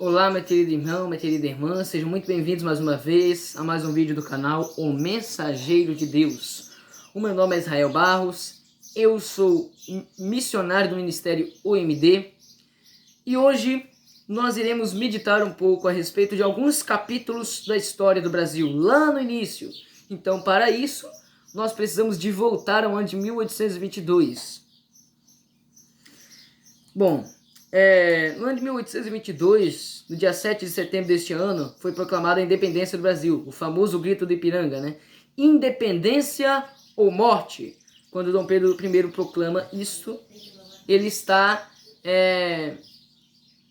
Olá, meu querido irmão, minha querida irmã, sejam muito bem-vindos mais uma vez a mais um vídeo do canal O Mensageiro de Deus. O meu nome é Israel Barros, eu sou missionário do Ministério OMD e hoje nós iremos meditar um pouco a respeito de alguns capítulos da história do Brasil, lá no início. Então, para isso, nós precisamos de voltar ao ano de 1822. Bom, no ano de 1822, no dia 7 de setembro deste ano, foi proclamada a independência do Brasil, o famoso grito do Ipiranga, né? Independência ou morte? Quando Dom Pedro I proclama isto, ele está...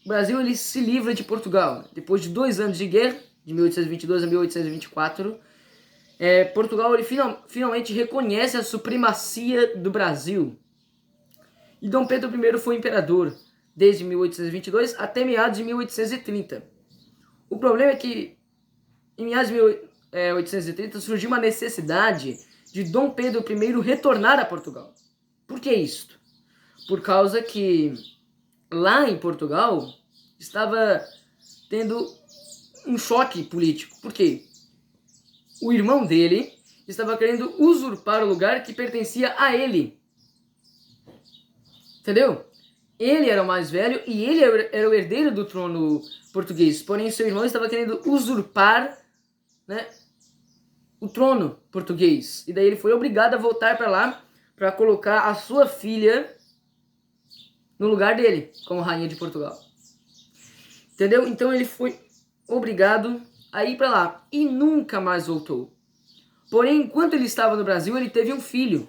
O Brasil ele se livra de Portugal. Depois de 2 anos de guerra, de 1822 a 1824, Portugal ele finalmente reconhece a supremacia do Brasil. E Dom Pedro I foi imperador desde 1822 até meados de 1830. O problema é que em meados de 1830 surgiu uma necessidade de Dom Pedro I retornar a Portugal. Por que isto? Por causa que lá em Portugal estava tendo um choque político. Por quê? O irmão dele estava querendo usurpar o lugar que pertencia a ele. Entendeu? Ele era o mais velho e ele era o herdeiro do trono português. Porém, seu irmão estava querendo usurpar, né, o trono português. E daí ele foi obrigado a voltar para lá para colocar a sua filha no lugar dele, como rainha de Portugal. Entendeu? Então ele foi obrigado a ir para lá e nunca mais voltou. Porém, enquanto ele estava no Brasil, ele teve um filho.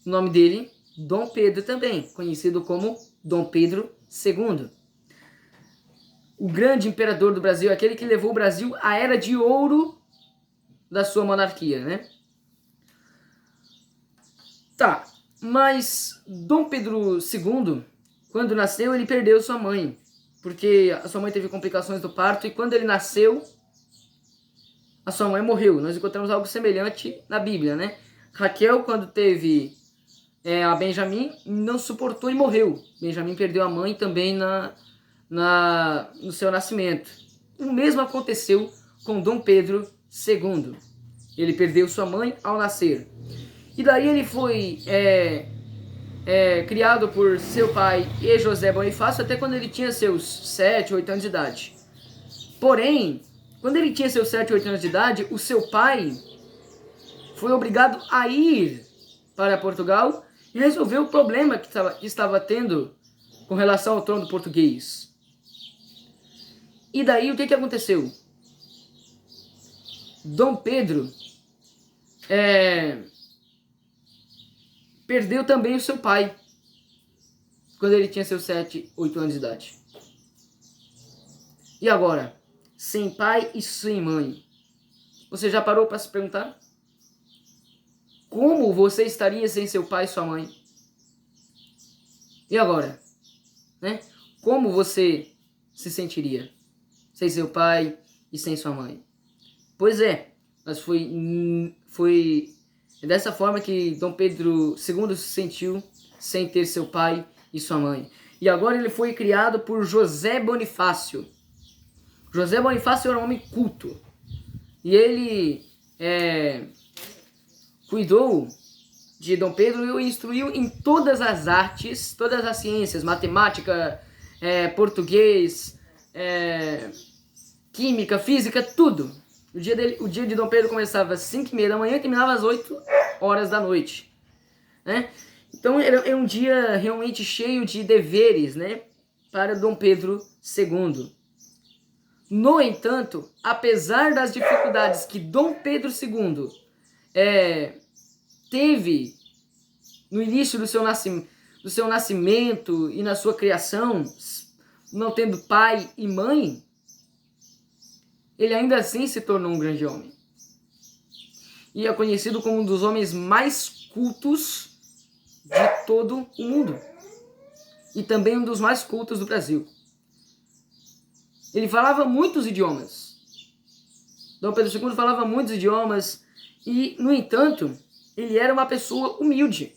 O nome dele, Dom Pedro também, conhecido como Dom Pedro II. O grande imperador do Brasil, aquele que levou o Brasil à era de ouro da sua monarquia, né? Tá, mas Dom Pedro II, quando nasceu, ele perdeu sua mãe, porque a sua mãe teve complicações do parto e quando ele nasceu, a sua mãe morreu. Nós encontramos algo semelhante na Bíblia, né? Raquel, quando teve a Benjamim, não suportou e morreu. Benjamim perdeu a mãe também no seu nascimento. O mesmo aconteceu com Dom Pedro II. Ele perdeu sua mãe ao nascer. E daí ele foi criado por seu pai e José Bonifácio até quando ele tinha seus 7, 8 anos de idade. Porém, quando ele tinha seus 7, 8 anos de idade, o seu pai foi obrigado a ir para Portugal e resolver o problema que estava tendo com relação ao trono português. E daí o que aconteceu? Dom Pedro perdeu também o seu pai quando ele tinha seus 7, 8 anos de idade. E agora? Sem pai e sem mãe. Você já parou para se perguntar? Como você estaria sem seu pai e sua mãe? E agora? Né? Como você se sentiria sem seu pai e sem sua mãe? Pois é, mas foi dessa forma que Dom Pedro II se sentiu sem ter seu pai e sua mãe. E agora ele foi criado por José Bonifácio. José Bonifácio era um homem culto. E ele cuidou de Dom Pedro e o instruiu em todas as artes, todas as ciências, matemática, português, química, física, tudo. O dia de Dom Pedro começava às 5h30 da manhã e terminava às 8 horas da noite. Né? Então era um dia realmente cheio de deveres, né, para Dom Pedro II. No entanto, apesar das dificuldades que Dom Pedro II teve no início do seu nascimento e na sua criação, não tendo pai e mãe, ele ainda assim se tornou um grande homem. E é conhecido como um dos homens mais cultos de todo o mundo. E também um dos mais cultos do Brasil. Ele falava muitos idiomas. Dom Pedro II falava muitos idiomas e, no entanto, ele era uma pessoa humilde.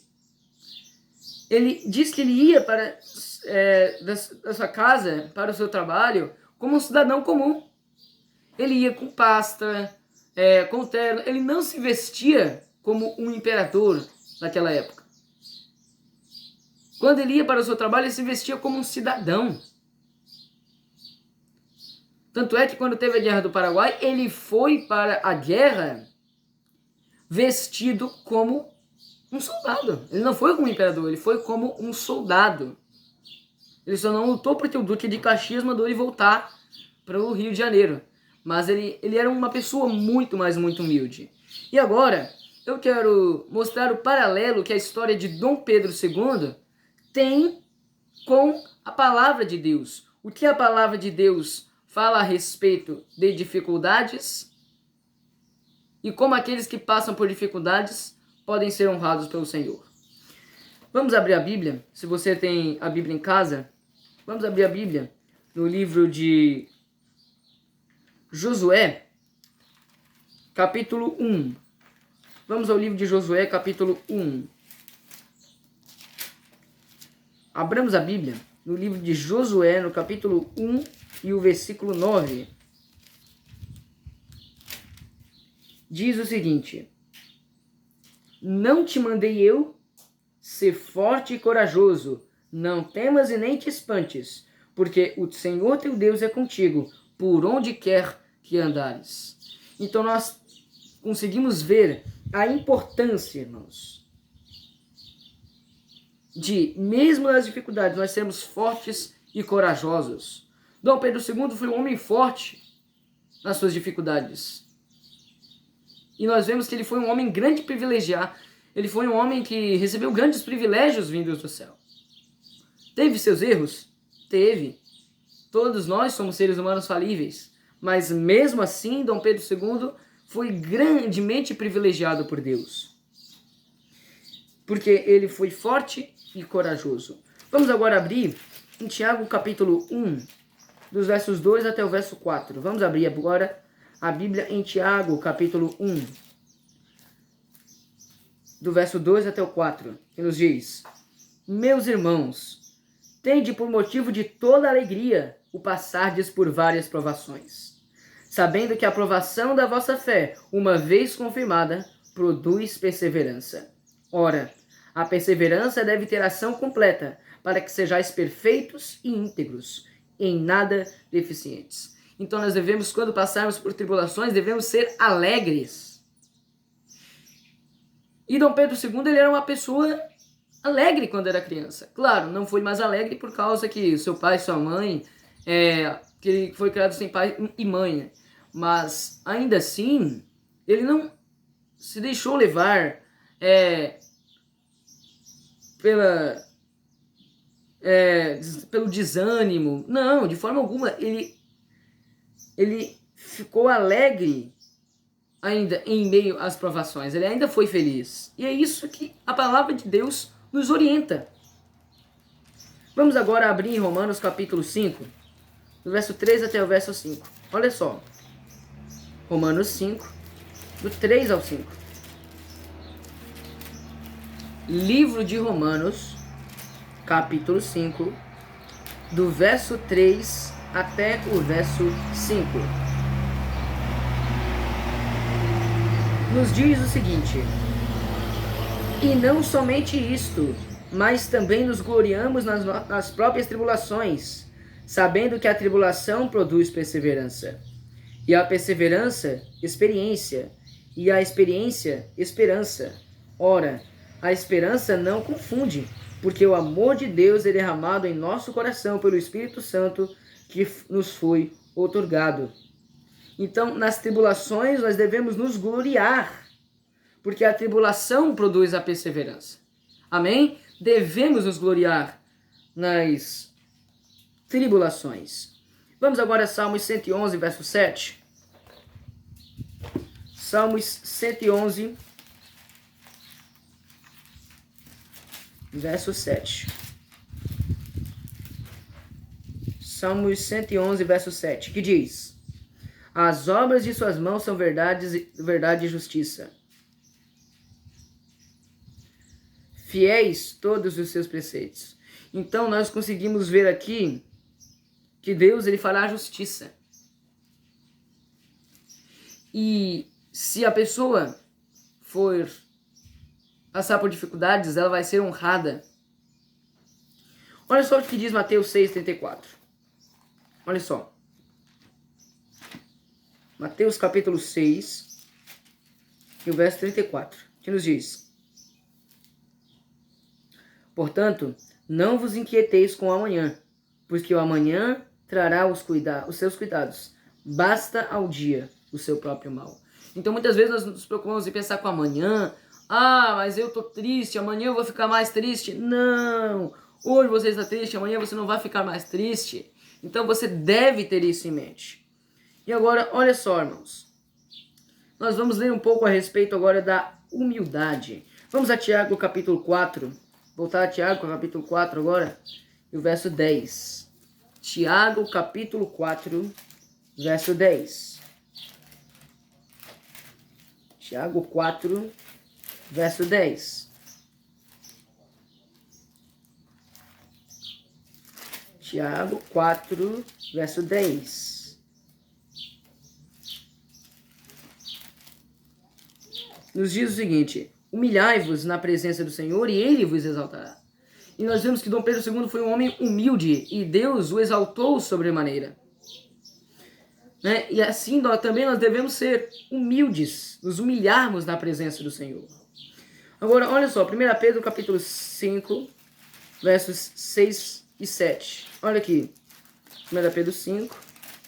Ele diz que ele ia da sua casa para o seu trabalho como um cidadão comum. Ele ia com pasta, com terno, ele não se vestia como um imperador naquela época. Quando ele ia para o seu trabalho, ele se vestia como um cidadão. Tanto é que quando teve a Guerra do Paraguai, ele foi para a guerra vestido como um soldado. Ele não foi como um imperador, ele foi como um soldado. Ele só não lutou porque o Duque de Caxias mandou ele voltar para o Rio de Janeiro. Mas ele era uma pessoa muito humilde. E agora, eu quero mostrar o paralelo que a história de Dom Pedro II tem com a palavra de Deus. O que a palavra de Deus fala a respeito de dificuldades e como aqueles que passam por dificuldades podem ser honrados pelo Senhor. Vamos abrir a Bíblia. Se você tem a Bíblia em casa, vamos abrir a Bíblia no livro de Josué, capítulo 1. Vamos ao livro de Josué, capítulo 1. Abramos a Bíblia no livro de Josué, no capítulo 1 e o versículo 9. Diz o seguinte: Não te mandei eu? Ser forte e corajoso, não temas e nem te espantes, porque o Senhor teu Deus é contigo, por onde quer que andares. Então nós conseguimos ver a importância, irmãos, de, mesmo nas dificuldades, nós sermos fortes e corajosos. Dom Pedro II foi um homem forte nas suas dificuldades. E nós vemos que ele foi um homem grande privilegiado. Ele foi um homem que recebeu grandes privilégios vindos do céu. Teve seus erros? Teve. Todos nós somos seres humanos falíveis. Mas mesmo assim, Dom Pedro II foi grandemente privilegiado por Deus. Porque ele foi forte e corajoso. Vamos agora abrir em Tiago capítulo 1, dos versos 2 até o verso 4. Vamos abrir agora a Bíblia em Tiago capítulo 1, do verso 2 até o 4, que nos diz: Meus irmãos, tende por motivo de toda alegria o passardes por várias provações, sabendo que a provação da vossa fé, uma vez confirmada, produz perseverança. Ora, a perseverança deve ter ação completa, para que sejais perfeitos e íntegros, em nada deficientes. Então nós devemos, quando passarmos por tribulações, devemos ser alegres. E Dom Pedro II, ele era uma pessoa alegre quando era criança. Claro, não foi mais alegre por causa que seu pai e sua mãe, que ele foi criado sem pai e mãe. Mas, ainda assim, ele não se deixou levar pelo desânimo. Não, de forma alguma. Ele ficou alegre ainda em meio às provações. Ele ainda foi feliz. E é isso que a palavra de Deus nos orienta. Vamos agora abrir em Romanos capítulo 5, do verso 3 até o verso 5. Olha só. Romanos 5, do 3 ao 5. Livro de Romanos, capítulo 5, do verso 3 até o verso 5. Nos diz o seguinte: E não somente isto, mas também nos gloriamos nas próprias tribulações, sabendo que a tribulação produz perseverança, e a perseverança, experiência, e a experiência, esperança. Ora, a esperança não confunde, porque o amor de Deus é derramado em nosso coração pelo Espírito Santo que nos foi outorgado. Então, nas tribulações, nós devemos nos gloriar, porque a tribulação produz a perseverança. Amém? Devemos nos gloriar nas tribulações. Vamos agora a Salmos 111, verso 7. Salmos 111, verso 7. Salmos 111, verso 7, que diz: As obras de suas mãos são verdade e justiça. Fiéis todos os seus preceitos. Então nós conseguimos ver aqui que Deus ele fará justiça. E se a pessoa for passar por dificuldades, ela vai ser honrada. Olha só o que diz Mateus 6,34. Olha só. Mateus capítulo 6, e o verso 34, que nos diz: portanto, não vos inquieteis com o amanhã, pois que o amanhã trará os seus cuidados. Basta ao dia o seu próprio mal. Então muitas vezes nós nos preocupamos em pensar com amanhã. Ah, mas eu tô triste, amanhã eu vou ficar mais triste. Não! Hoje você está triste, amanhã você não vai ficar mais triste. Então você deve ter isso em mente. E agora, olha só, irmãos. Nós vamos ler um pouco a respeito agora da humildade. Vamos a Tiago capítulo 4. Voltar a Tiago capítulo 4 agora. E o verso 10. Tiago capítulo 4, verso 10. Tiago 4, verso 10. Tiago 4, verso 10. Nos diz o seguinte: humilhai-vos na presença do Senhor e Ele vos exaltará. E nós vemos que Dom Pedro II foi um homem humilde e Deus o exaltou sobremaneira. Né? E assim também nós devemos ser humildes, nos humilharmos na presença do Senhor. Agora, olha só, 1 Pedro capítulo 5, versos 6 e 7. Olha aqui, 1 Pedro 5,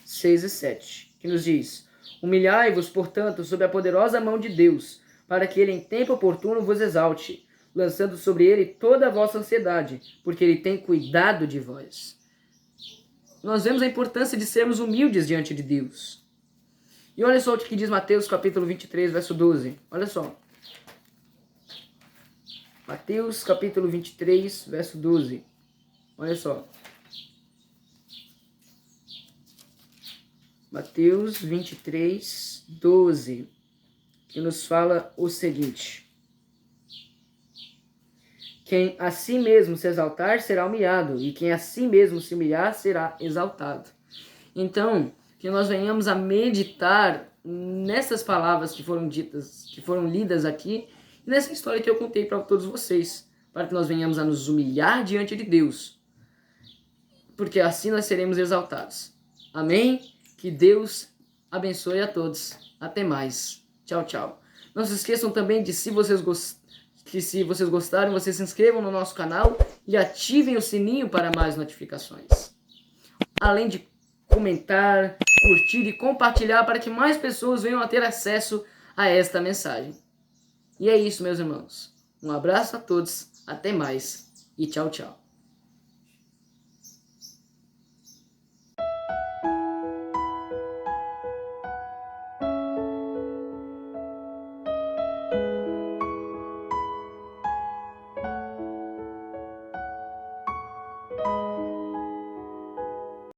6 e 7, que nos diz: humilhai-vos, portanto, sob a poderosa mão de Deus, para que ele em tempo oportuno vos exalte, lançando sobre ele toda a vossa ansiedade, porque ele tem cuidado de vós. Nós vemos a importância de sermos humildes diante de Deus. E olha só o que diz Mateus capítulo 23, verso 12. Olha só. Mateus capítulo 23, verso 12. Olha só. Mateus 23, 12. Que nos fala o seguinte: quem a si mesmo se exaltar será humilhado, e quem a si mesmo se humilhar será exaltado. Então, que nós venhamos a meditar nessas palavras que foram ditas, que foram lidas aqui, e nessa história que eu contei para todos vocês, para que nós venhamos a nos humilhar diante de Deus, porque assim nós seremos exaltados. Amém? Que Deus abençoe a todos. Até mais. Tchau, tchau. Não se esqueçam também de, se vocês gostaram, vocês se inscrevam no nosso canal e ativem o sininho para mais notificações. Além de comentar, curtir e compartilhar para que mais pessoas venham a ter acesso a esta mensagem. E é isso, meus irmãos. Um abraço a todos, até mais e tchau, tchau.